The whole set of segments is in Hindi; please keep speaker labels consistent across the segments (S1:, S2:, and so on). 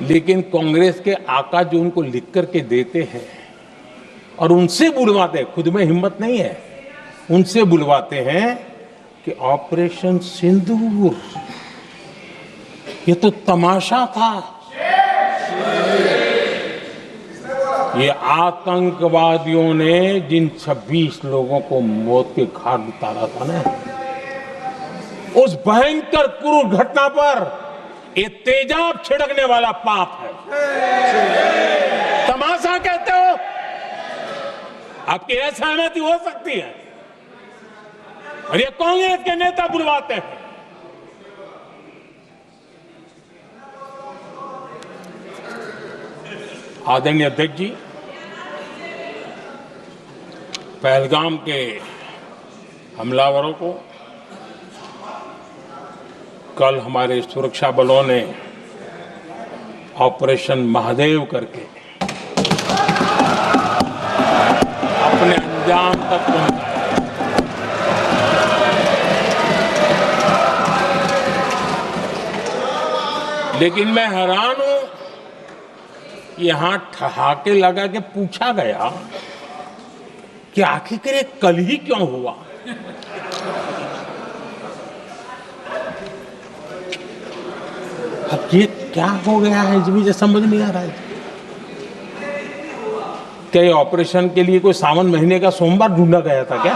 S1: लेकिन कांग्रेस के आका जो उनको लिख करके देते हैं और उनसे बुलवाते हैं, खुद में हिम्मत नहीं है, उनसे बुलवाते हैं कि ऑपरेशन सिंदूर ये तो तमाशा था, ये आतंकवादियों ने जिन 26 लोगों को मौत के घाट उतारा था ना, उस भयंकर क्रूर घटना पर ये तेजाब छिड़कने वाला पाप है। तमाशा कहते हो? आपकी असहमति हो सकती है और ये कांग्रेस के नेता बुलवाते हैं। आदरणीय अध्यक्ष जी, पहलगाम के हमलावरों को कल हमारे सुरक्षा बलों ने ऑपरेशन महादेव करके अपने अंजाम तक पहुंचाया। लेकिन मैं हैरान हूं, यहां ठहाके लगा के पूछा गया कि आखिर ये कल ही क्यों हुआ। अब ये क्या हो गया है मुझे समझ नहीं आ रहा है। क्या ये ऑपरेशन के लिए कोई सावन महीने का सोमवार ढूंढा गया था क्या?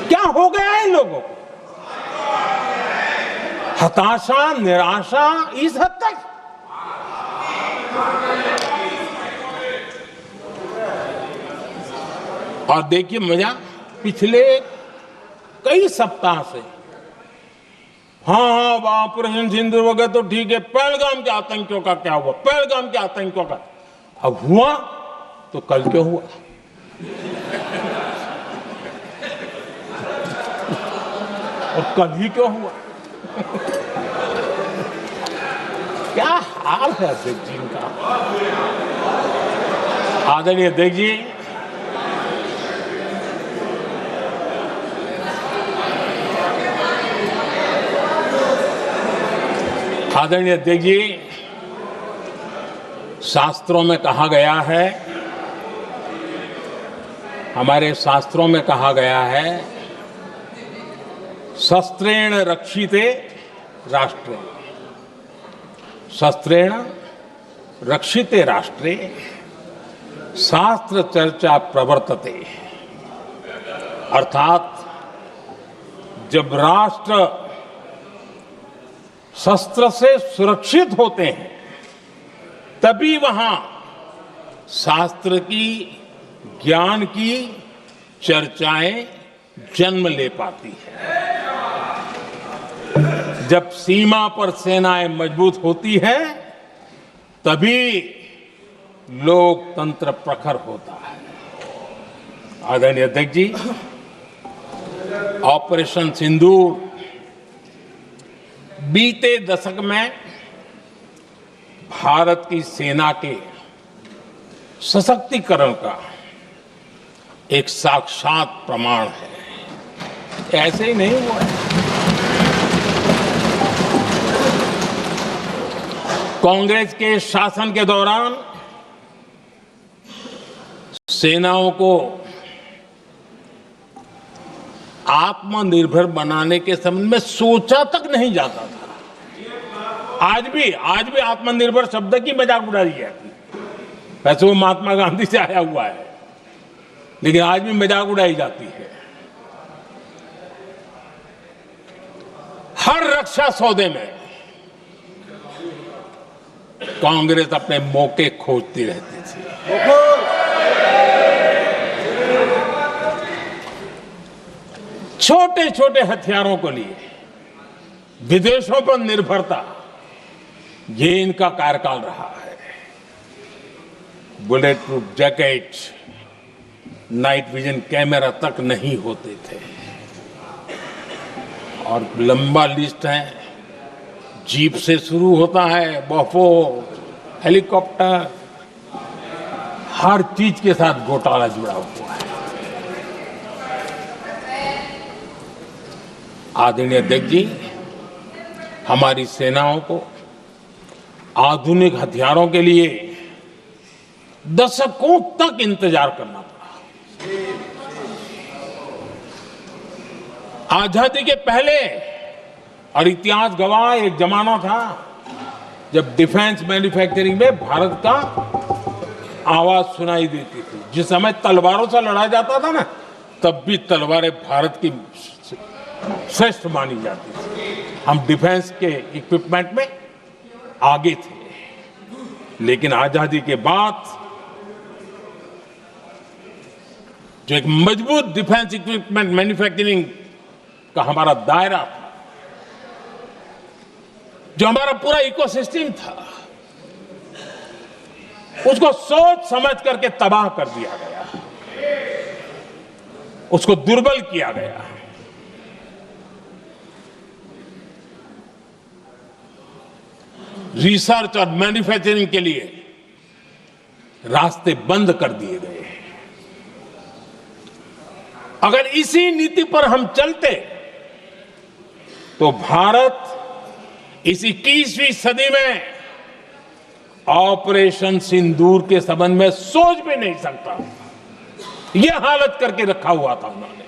S1: क्या हो गया है इन लोगों को? हताशा, निराशा इस हद तक। और देखिए मजा, पिछले कई सप्ताह से हाँ ऑपरेशन सिंदूर वगैरह तो ठीक है, पहलगाम के आतंकियों का क्या हुआ, पहलगाम के आतंकियों का अब हुआ तो कल क्यों हुआ? और कल ही क्यों हुआ? क्या हाल है अध्यक्ष जी का। आदरणीय अध्यक्ष जी, आदरणीय अध्यक्ष जी, शास्त्रों में कहा गया है, हमारे शास्त्रों में कहा गया है, शस्त्रेण रक्षिते राष्ट्रे, शस्त्रेण रक्षिते राष्ट्रे शास्त्र चर्चा प्रवर्तते। अर्थात जब राष्ट्र शस्त्र से सुरक्षित होते हैं तभी वहां शास्त्र की, ज्ञान की चर्चाएं जन्म ले पाती है। जब सीमा पर सेनाएं मजबूत होती है तभी लोकतंत्र प्रखर होता है। आदरणीय अध्यक्ष जी, ऑपरेशन सिंदूर बीते दशक में भारत की सेना के सशक्तिकरण का एक साक्षात प्रमाण है। ऐसे ही नहीं हुआ है। कांग्रेस के शासन के दौरान सेनाओं को आत्मनिर्भर बनाने के संबंध में सोचा तक नहीं जाता था। आज भी आत्मनिर्भर शब्द की मजाक उड़ाई जाती है। वैसे वो महात्मा गांधी से आया हुआ है, लेकिन आज भी मजाक उड़ाई जाती है। हर रक्षा सौदे में कांग्रेस अपने मौके खोजती रहती थी। छोटे छोटे हथियारों को लिए विदेशों पर निर्भरता, ये इनका कार्यकाल रहा है। Bullet proof jacket, night vision camera तक नहीं होते थे। और लंबा लिस्ट है, जीप से शुरू होता है, बफोर, हेलीकॉप्टर, हर चीज के साथ घोटाला जुड़ा हुआ है। आदरणीय अध्यक्ष जी, हमारी सेनाओं को आधुनिक हथियारों के लिए दशकों तक इंतजार करना पड़ा। आजादी के पहले और इतिहास गवाह एक जमाना था जब डिफेंस मैन्युफैक्चरिंग में भारत का आवाज सुनाई देती थी। जिस समय तलवारों से लड़ा जाता था ना, तब भी तलवारें भारत की श्रेष्ठ मानी जाती थी। हम डिफेंस के इक्विपमेंट में आगे थे। लेकिन आजादी के बाद जो एक मजबूत डिफेंस इक्विपमेंट मैन्युफैक्चरिंग का हमारा दायरा था, जो हमारा पूरा इकोसिस्टम था, उसको सोच समझ करके तबाह कर दिया गया, उसको दुर्बल किया गया। रिसर्च और मैन्युफैक्चरिंग के लिए रास्ते बंद कर दिए गए। अगर इसी नीति पर हम चलते तो भारत इस 21वीं सदी में ऑपरेशन सिंदूर के संबंध में सोच भी नहीं सकता। यह हालत करके रखा हुआ था उन्होंने।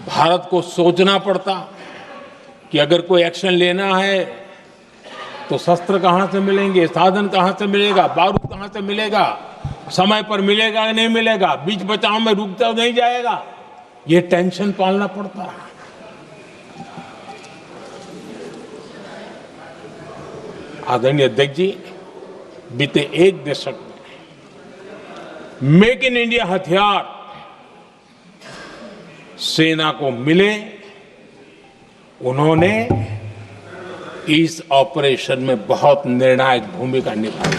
S1: भारत को सोचना पड़ता कि अगर कोई एक्शन लेना है तो शस्त्र कहां से मिलेंगे, साधन कहां से मिलेगा, बारूद कहां से मिलेगा, समय पर मिलेगा या नहीं मिलेगा, बीच बचाव में रुक तो नहीं जाएगा, ये टेंशन पालना पड़ता है। आदरणीय अध्यक्ष जी, बीते एक दशक में मेक इन इंडिया हथियार सेना को मिले, उन्होंने इस ऑपरेशन में बहुत निर्णायक भूमिका निभाई।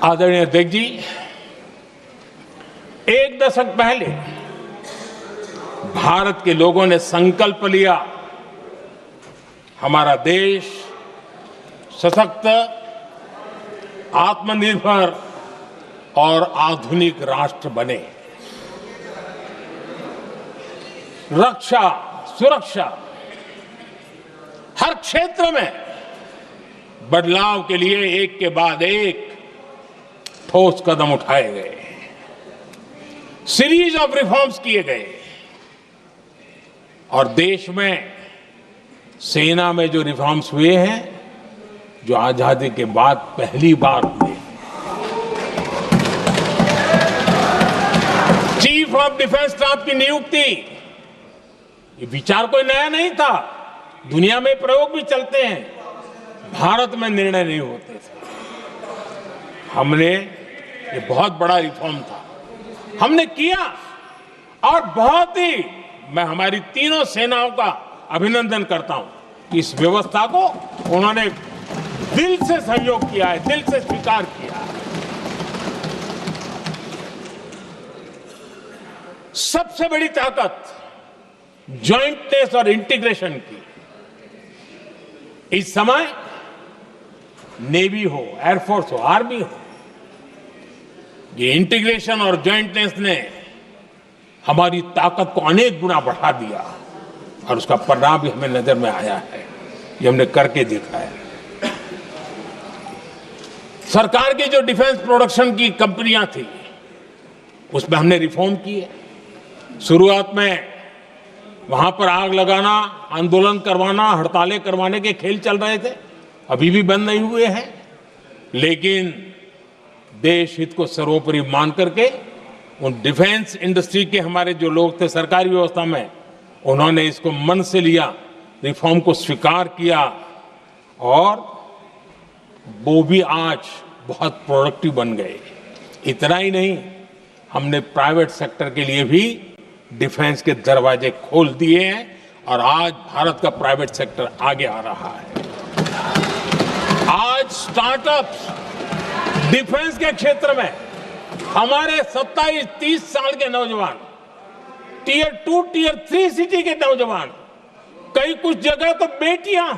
S1: आदरणीय अध्यक्ष जी, एक दशक पहले भारत के लोगों ने संकल्प लिया, हमारा देश सशक्त, आत्मनिर्भर और आधुनिक राष्ट्र बने। रक्षा, सुरक्षा, हर क्षेत्र में बदलाव के लिए एक के बाद एक ठोस कदम उठाए गए, सीरीज ऑफ रिफॉर्म्स किए गए और देश में सेना में जो रिफॉर्म्स हुए हैं, जो आजादी के बाद पहली बार हुए। चीफ ऑफ डिफेंस स्टाफ की नियुक्ति, ये विचार कोई नया नहीं था, दुनिया में प्रयोग भी चलते हैं, भारत में निर्णय नहीं होते थे। हमने, ये बहुत बड़ा रिफॉर्म था, हमने किया और बहुत ही, मैं हमारी तीनों सेनाओं का अभिनंदन करता हूं कि इस व्यवस्था को उन्होंने दिल से सहयोग किया है, दिल से स्वीकार किया है। सबसे बड़ी ताकत जॉइंटनेस और इंटीग्रेशन की। इस समय नेवी हो, एयरफोर्स हो, आर्मी हो, ये इंटीग्रेशन और जॉइंटनेस ने हमारी ताकत को अनेक गुना बढ़ा दिया और उसका परिणाम भी हमें नजर में आया है, ये हमने करके देखा है। सरकार की जो डिफेंस प्रोडक्शन की कंपनियां थी, उसमें हमने रिफॉर्म किए। शुरुआत में वहां पर आग लगाना, आंदोलन करवाना, हड़तालें करवाने के खेल चल रहे थे, अभी भी बंद नहीं हुए हैं, लेकिन देश हित को सर्वोपरि मान करके उन डिफेंस इंडस्ट्री के हमारे जो लोग थे सरकारी व्यवस्था में, उन्होंने इसको मन से लिया, रिफॉर्म को स्वीकार किया और वो भी आज बहुत प्रोडक्टिव बन गए। इतना ही नहीं, हमने प्राइवेट सेक्टर के लिए भी डिफेंस के दरवाजे खोल दिए हैं और आज भारत का प्राइवेट सेक्टर आगे आ रहा है। आज स्टार्टअप्स डिफेंस के क्षेत्र में हमारे 27-30 साल के नौजवान, टियर 2, टियर 3 सिटी के नौजवान, कई कुछ जगह तो बेटियां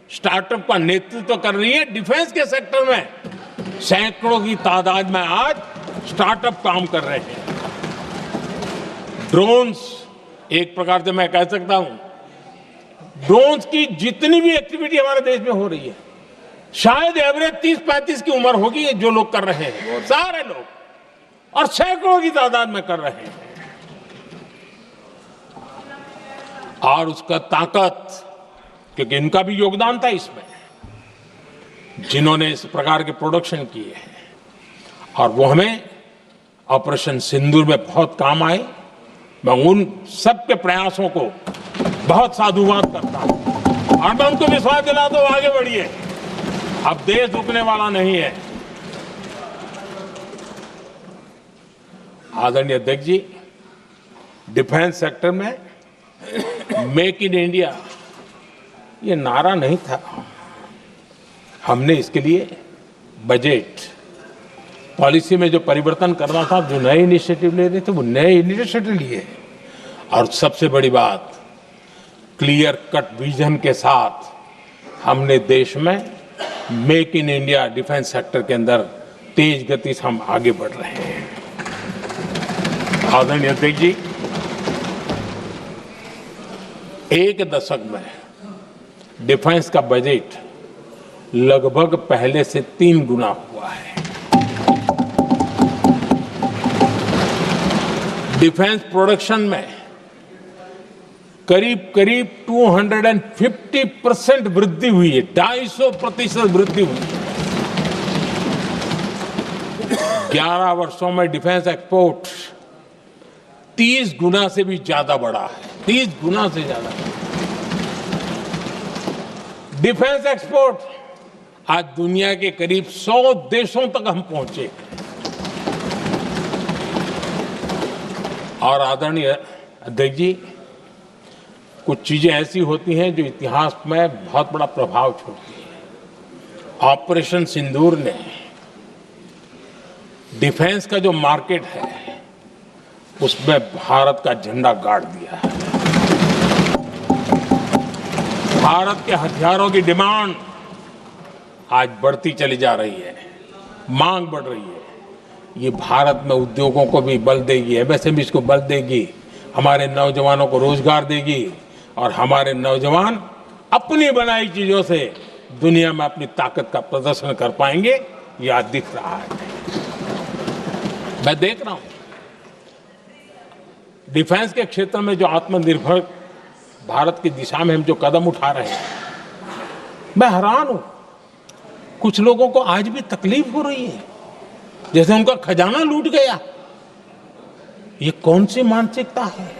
S1: स्टार्टअप का नेतृत्व कर रही है। डिफेंस के सेक्टर में सैकड़ों की तादाद में आज स्टार्टअप काम कर रहे हैं। ड्रोन्स, एक प्रकार से मैं कह सकता हूं, ड्रोन्स की जितनी भी एक्टिविटी हमारे देश में हो रही है, शायद एवरेज 30-35 की उम्र होगी जो लोग कर रहे हैं, सारे लोग, और सैकड़ों की तादाद में कर रहे हैं। और उसका ताकत, क्योंकि इनका भी योगदान था इसमें, जिन्होंने इस प्रकार के प्रोडक्शन किए हैं, और वो हमें ऑपरेशन सिंदूर में बहुत काम आए। मैं उन सबके प्रयासों को बहुत साधुवाद करता हूं और मैं उनको विश्वास दिलाता हूं, आगे बढ़िए, अब देश रुकने वाला नहीं है। आदरणीय अध्यक्ष जी, डिफेंस सेक्टर में मेक इन इंडिया ये नारा नहीं था। हमने इसके लिए बजट पॉलिसी में जो परिवर्तन करना था, जो नए इनिशिएटिव ले रहे थे, वो नए इनिशिएटिव लिए। और सबसे बड़ी बात, क्लियर कट विजन के साथ हमने देश में make in India defence sector के अंदर तेज गति से हम आगे बढ़ रहे हैं। आदरणीय अध्यक्ष जी, एक दशक में डिफेंस का बजट लगभग पहले से 3 गुना हुआ है। डिफेंस प्रोडक्शन में करीब करीब 250% वृद्धि हुई है, 250% वृद्धि हुई है। 11 वर्षों में डिफेंस एक्सपोर्ट 30 गुना से भी ज्यादा बढ़ा है, 30 गुना से ज्यादा। डिफेंस एक्सपोर्ट आज दुनिया के करीब 100 देशों तक हम पहुंचे। और आदरणीय अध्यक्ष जी, कुछ चीजें ऐसी होती हैं जो इतिहास में बहुत बड़ा प्रभाव छोड़ती हैं। ऑपरेशन सिंदूर ने डिफेंस का जो मार्केट है उसमें भारत का झंडा गाड़ दिया है। भारत के हथियारों की डिमांड आज बढ़ती चली जा रही है, मांग बढ़ रही है। ये भारत में उद्योगों को भी बल देगी, एमएसएमई को बल देगी, हमारे नौजवानों को रोजगार देगी, और हमारे नौजवान अपनी बनाई चीजों से दुनिया में अपनी ताकत का प्रदर्शन कर पाएंगे। ये आज दिख रहा है, मैं देख रहा हूं। डिफेंस के क्षेत्र में जो आत्मनिर्भर भारत की दिशा में हम जो कदम उठा रहे हैं, मैं हैरान हूं। कुछ लोगों को आज भी तकलीफ हो रही है, जैसे उनका खजाना लूट गया। ये कौन सी मानसिकता है?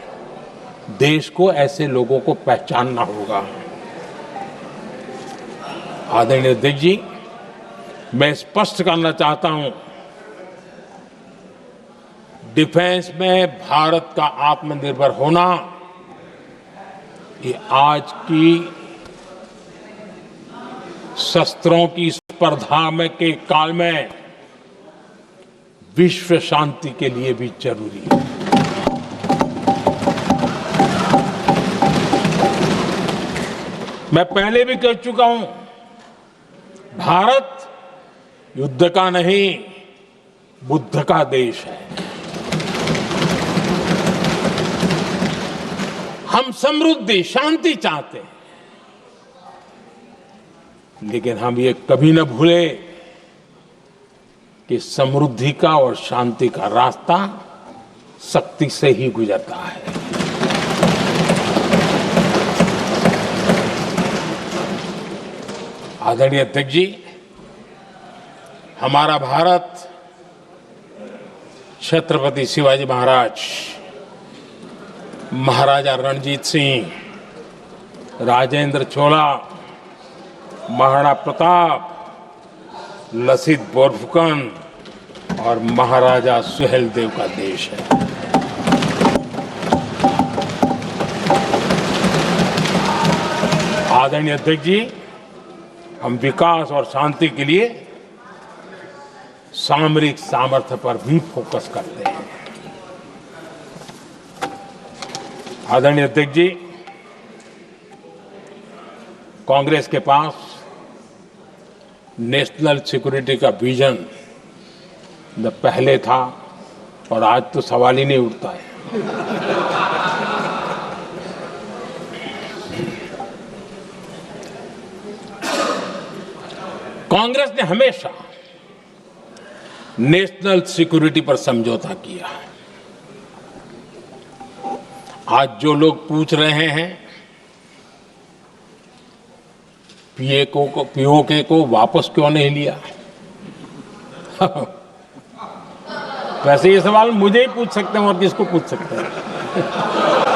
S1: देश को ऐसे लोगों को पहचानना होगा। आदरणीय अध्यक्ष जी, मैं स्पष्ट करना चाहता हूं, डिफेंस में भारत का आत्मनिर्भर होना ये आज की शस्त्रों की स्पर्धा में के काल में विश्व शांति के लिए भी जरूरी है। मैं पहले भी कह चुका हूं, भारत युद्ध का नहीं, बुद्ध का देश है। हम समृद्धि, शांति चाहते हैं, लेकिन हम ये कभी न भूले कि समृद्धि का और शांति का रास्ता शक्ति से ही गुजरता है। आदरणीय अध्यक्ष जी, हमारा भारत छत्रपति शिवाजी महाराज, महाराजा रणजीत सिंह, राजेंद्र चोला, महाराणा प्रताप, लसित बोरफुकन और महाराजा सुहेलदेव का देश है। आदरणीय अध्यक्ष जी, हम विकास और शांति के लिए सामरिक सामर्थ्य पर भी फोकस करते हैं। आदरणीय अध्यक्ष जी, कांग्रेस के पास नेशनल सिक्योरिटी का विजन न पहले था और आज तो सवाल ही नहीं उठता है। कांग्रेस ने हमेशा नेशनल सिक्योरिटी पर समझौता किया। आज जो लोग पूछ रहे हैं पीओके को वापस क्यों नहीं लिया, वैसे ये सवाल मुझे ही पूछ सकते हैं और किसको पूछ सकते हैं।